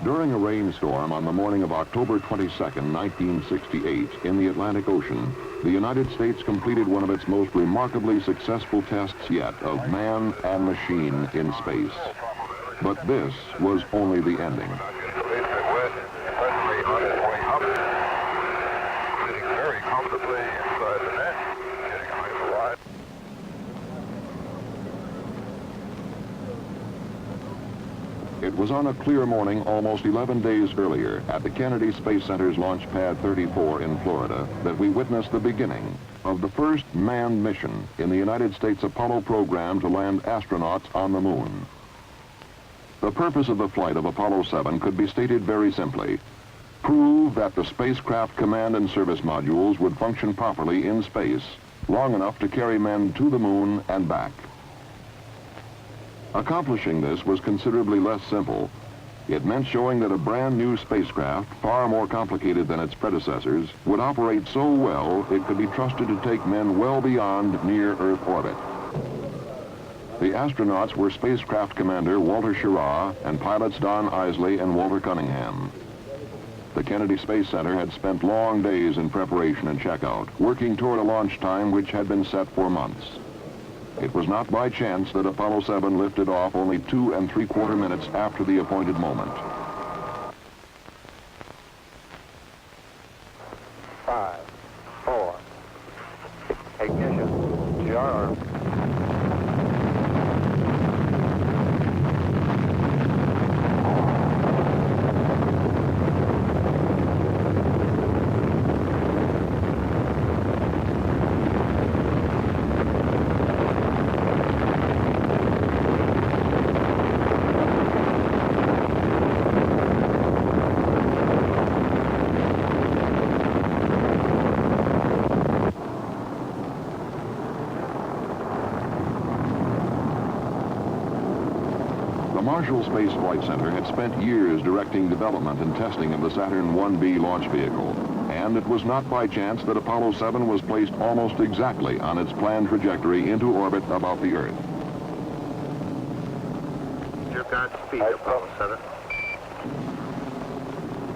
During a rainstorm on the morning of October 22nd, 1968, in the Atlantic Ocean, the United States completed one of its most remarkably successful tests yet of man and machine in space. But this was only the ending. It was on a clear morning almost 11 days earlier at the Kennedy Space Center's Launch Pad 34 in Florida that we witnessed the beginning of the first manned mission in the United States Apollo program to land astronauts on the moon. The purpose of the flight of Apollo 7 could be stated very simply: prove that the spacecraft command and service modules would function properly in space long enough to carry men to the moon and back. Accomplishing this was considerably less simple. It meant showing that a brand new spacecraft, far more complicated than its predecessors, would operate so well it could be trusted to take men well beyond near-Earth orbit. The astronauts were spacecraft commander Walter Schirra and pilots Don Isley and Walter Cunningham. The Kennedy Space Center had spent long days in preparation and checkout, working toward a launch time which had been set for months. It was not by chance that Apollo 7 lifted off only 2 3/4 minutes after the appointed moment. 5, 4, ignition, GR. The Marshall Space Flight Center had spent years directing development and testing of the Saturn 1B launch vehicle, and it was not by chance that Apollo 7 was placed almost exactly on its planned trajectory into orbit about the Earth. Your Godspeed, Apollo 7.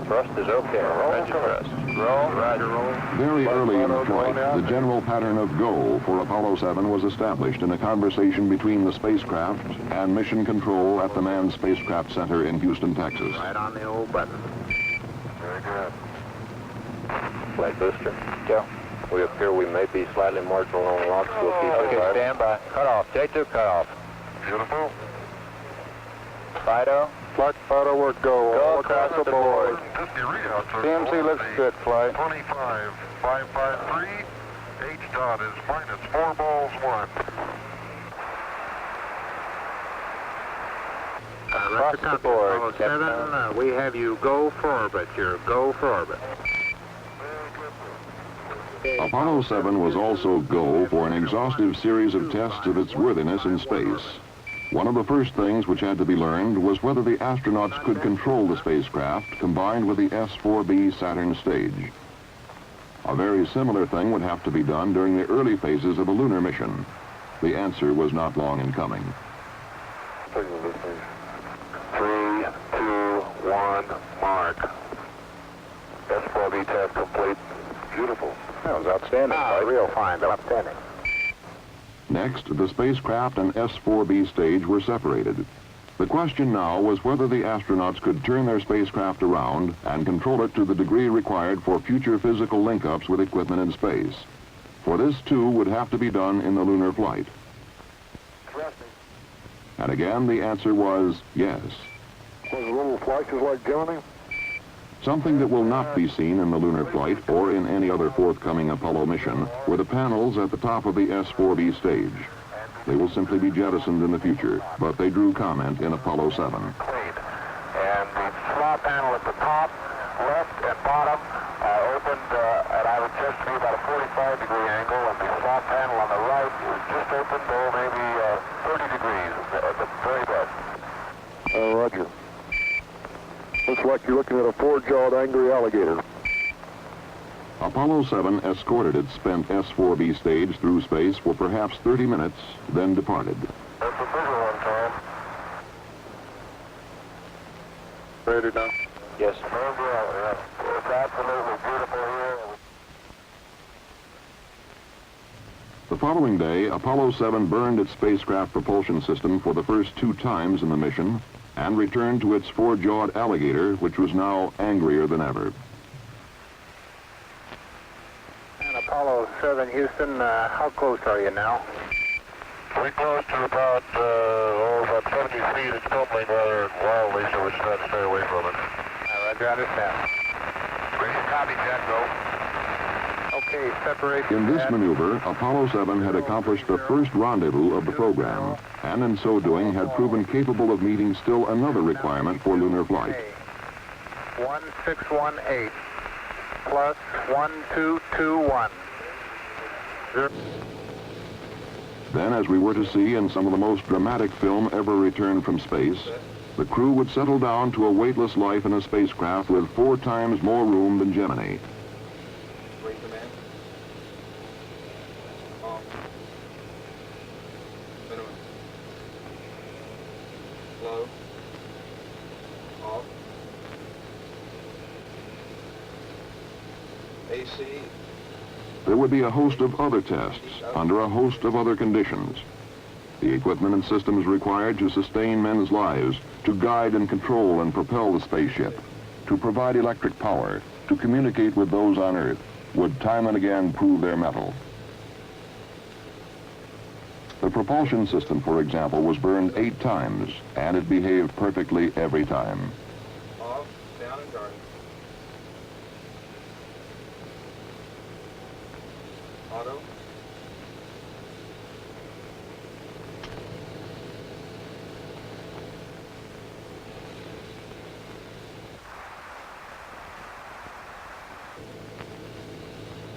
Thrust is okay. Roger thrust. Roll. Roger, roll. Very early in the flight, the general pattern of go for Apollo 7 was established in a conversation between the spacecraft and mission control at the Manned Spacecraft Center in Houston, Texas. Right on the old button. Very good. Flight booster. Go. We appear we may be slightly marginal on launch. We'll keep it. Okay, stand by. Cut off. J2 cut off. Beautiful. Fido. Flight Fido, we're go. Go across the board. CMC looks good, flight. 25, 553. H dot is minus 4 balls 1. Across the board. 7, we have you go for orbit. You're go for orbit. Apollo 7 was also go for an exhaustive series of tests of its worthiness in space. One of the first things which had to be learned was whether the astronauts could control the spacecraft combined with the S-4B Saturn stage. A very similar thing would have to be done during the early phases of a lunar mission. The answer was not long in coming. 3, 2, 1, mark. S-4B test complete. Beautiful. That was outstanding. Real fine, outstanding. Next, the spacecraft and S-4B stage were separated. The question now was whether the astronauts could turn their spacecraft around and control it to the degree required for future physical link-ups with equipment in space. For this, too, would have to be done in the lunar flight. And again, the answer was yes. Was a little flashes like Gemini? Something that will not be seen in the lunar flight or in any other forthcoming Apollo mission were the panels at the top of the S-4B stage. They will simply be jettisoned in the future, but they drew comment in Apollo 7. And the slot panel at the top, left and bottom, opened at I would just be about a 45-degree angle, and the slot panel on the right is just opened, maybe 30 degrees at the very best. Roger. Looks like you're looking at a four-jawed angry alligator. Apollo 7 escorted its spent S-4B stage through space for perhaps 30 minutes, then departed. That's a bigger one, Tom. Ready now? Yes. It's absolutely beautiful here. The following day, Apollo 7 burned its spacecraft propulsion system for the first 2 times in the mission and returned to its 4-jawed alligator, which was now angrier than ever. And Apollo 7, Houston, how close are you now? We're close to about 70 feet. It's tumbling rather wildly, so we're trying to stay away from it. Roger, understand. Ready to copy, Jet, go. Okay, separate. In this maneuver, Apollo 7 had accomplished the first rendezvous of the program, and in so doing had proven capable of meeting still another requirement for lunar flight. 1618 plus 1221. Then, as we were to see in some of the most dramatic film ever returned from space, the crew would settle down to a weightless life in a spacecraft with 4 times more room than Gemini. Low. Off. AC. There would be a host of other tests under a host of other conditions. The equipment and systems required to sustain men's lives, to guide and control and propel the spaceship, to provide electric power, to communicate with those on Earth, would time and again prove their mettle. The propulsion system, for example, was burned 8 times, and it behaved perfectly every time. Off, down and guard. Auto.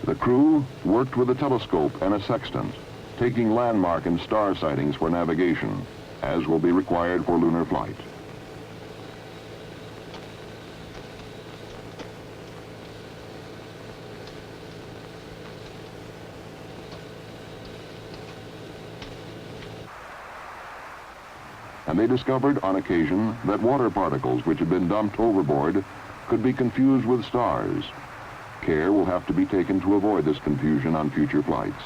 The crew worked with a telescope and a sextant, taking landmark and star sightings for navigation, as will be required for lunar flight. And they discovered on occasion that water particles which had been dumped overboard could be confused with stars. Care will have to be taken to avoid this confusion on future flights.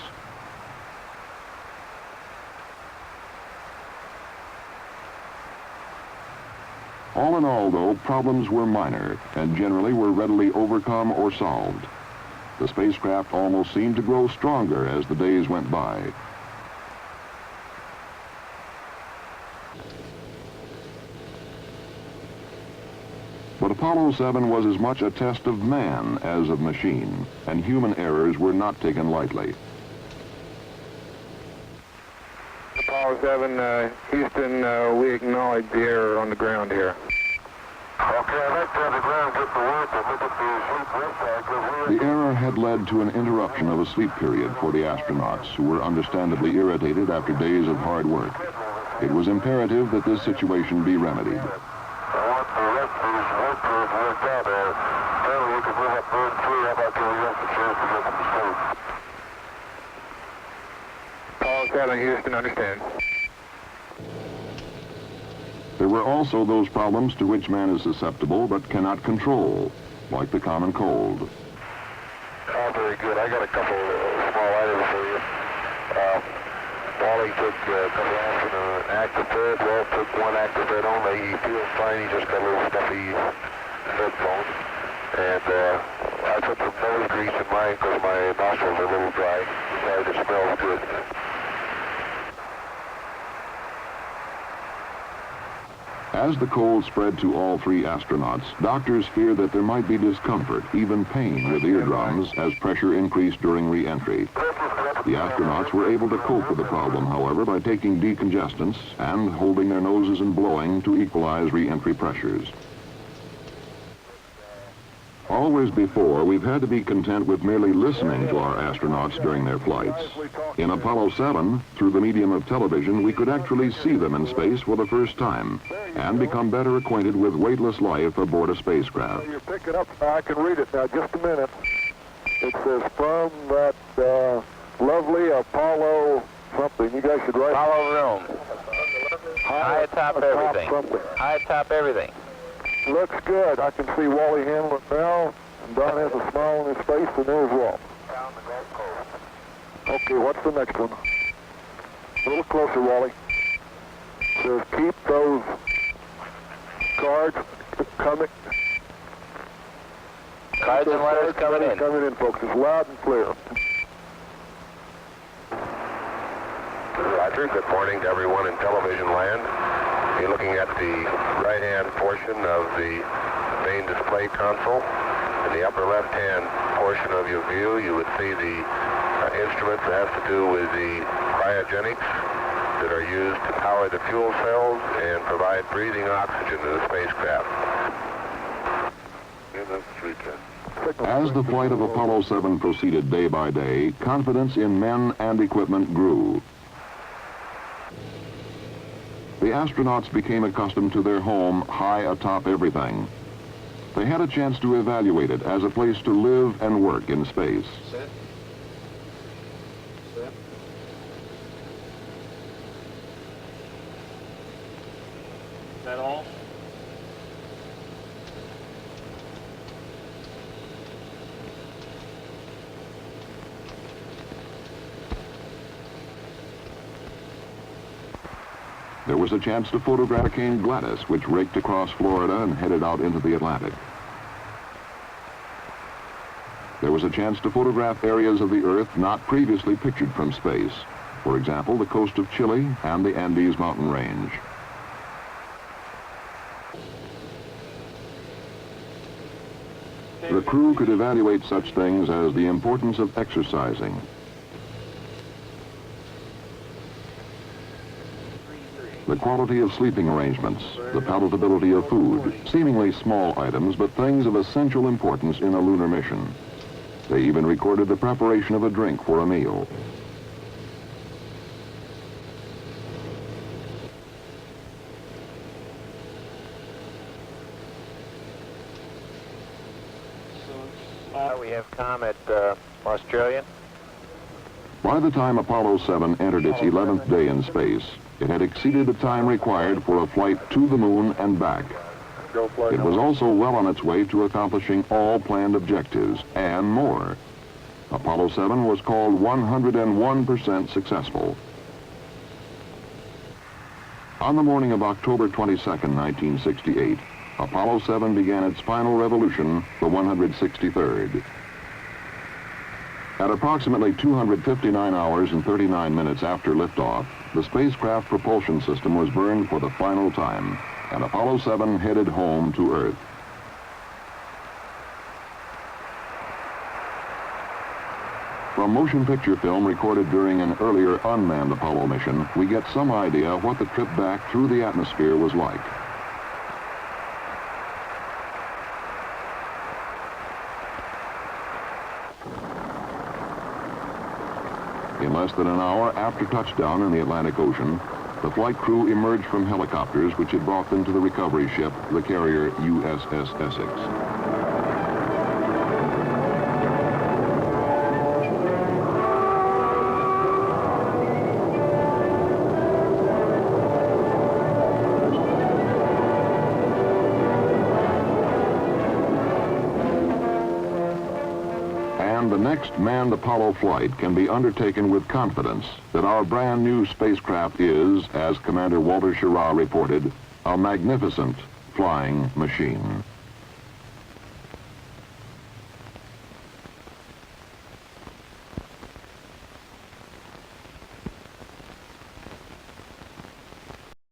All in all, though, problems were minor and generally were readily overcome or solved. The spacecraft almost seemed to grow stronger as the days went by. But Apollo 7 was as much a test of man as of machine, and human errors were not taken lightly. Apollo 7, Houston, we acknowledge the error on the ground here. Okay, I'd like to have the ground get to work and look at the sleep risk. The error had led to an interruption of a sleep period for the astronauts, who were understandably irritated after days of hard work. It was imperative that this situation be remedied. I want the rest of these workers worked out there. Apparently you can move up burn 3. How about giving us a chance to get some sleep? Apollo 7, Houston, understand. There were also those problems to which man is susceptible but cannot control, like the common cold. Oh, very good. I got a couple small items for you. Wally took a couple ounces and an Actifed. Walt took 1 Actifed only. He feels fine. He just got a little stuffy headphone. And I put some nose grease in mine because my nostrils are a little dry. Besides, it smells good. As the cold spread to all 3 astronauts, doctors feared that there might be discomfort, even pain, with eardrums as pressure increased during re-entry. The astronauts were able to cope with the problem, however, by taking decongestants and holding their noses and blowing to equalize re-entry pressures. Always before, we've had to be content with merely listening to our astronauts during their flights. In Apollo 7, through the medium of television, we could actually see them in space for the first time and become better acquainted with weightless life aboard a spacecraft. You pick it up. I can read it now. Just a minute. It says from that lovely Apollo something. You guys should write. Apollo room. High atop everything. High atop everything. Looks good. I can see Wally handling now, and Don has a smile on his face, and there's Walt. Down the Gulf Coast. Okay, what's the next one? A little closer, Wally. Says keep those cards coming. Cards and letters coming in. Coming in, folks. It's loud and clear. Roger. Good morning to everyone in television land. You're looking at the right-hand portion of the main display console. In the upper left-hand portion of your view, you would see the instrument that has to do with the cryogenics that are used to power the fuel cells and provide breathing oxygen to the spacecraft. As the flight of Apollo 7 proceeded day by day, confidence in men and equipment grew. The astronauts became accustomed to their home high atop everything. They had a chance to evaluate it as a place to live and work in space. Set. Set. Is that all? There was a chance to photograph Hurricane Gladys, which raked across Florida and headed out into the Atlantic. There was a chance to photograph areas of the Earth not previously pictured from space. For example, the coast of Chile and the Andes mountain range. The crew could evaluate such things as the importance of exercising, the quality of sleeping arrangements, the palatability of food, seemingly small items, but things of essential importance in a lunar mission. They even recorded the preparation of a drink for a meal. We have Comet Australian. By the time Apollo 7 entered its 11th day in space, it had exceeded the time required for a flight to the moon and back. It was also well on its way to accomplishing all planned objectives and more. Apollo 7 was called 101% successful. On the morning of October 22nd, 1968, Apollo 7 began its final revolution, the 163rd. At approximately 259 hours and 39 minutes after liftoff, the spacecraft propulsion system was burned for the final time, and Apollo 7 headed home to Earth. From motion picture film recorded during an earlier unmanned Apollo mission, we get some idea of what the trip back through the atmosphere was like. In less than an hour after touchdown in the Atlantic Ocean, the flight crew emerged from helicopters which had brought them to the recovery ship, the carrier USS Essex. And the next manned Apollo flight can be undertaken with confidence that our brand new spacecraft is, as Commander Walter Schirra reported, a magnificent flying machine.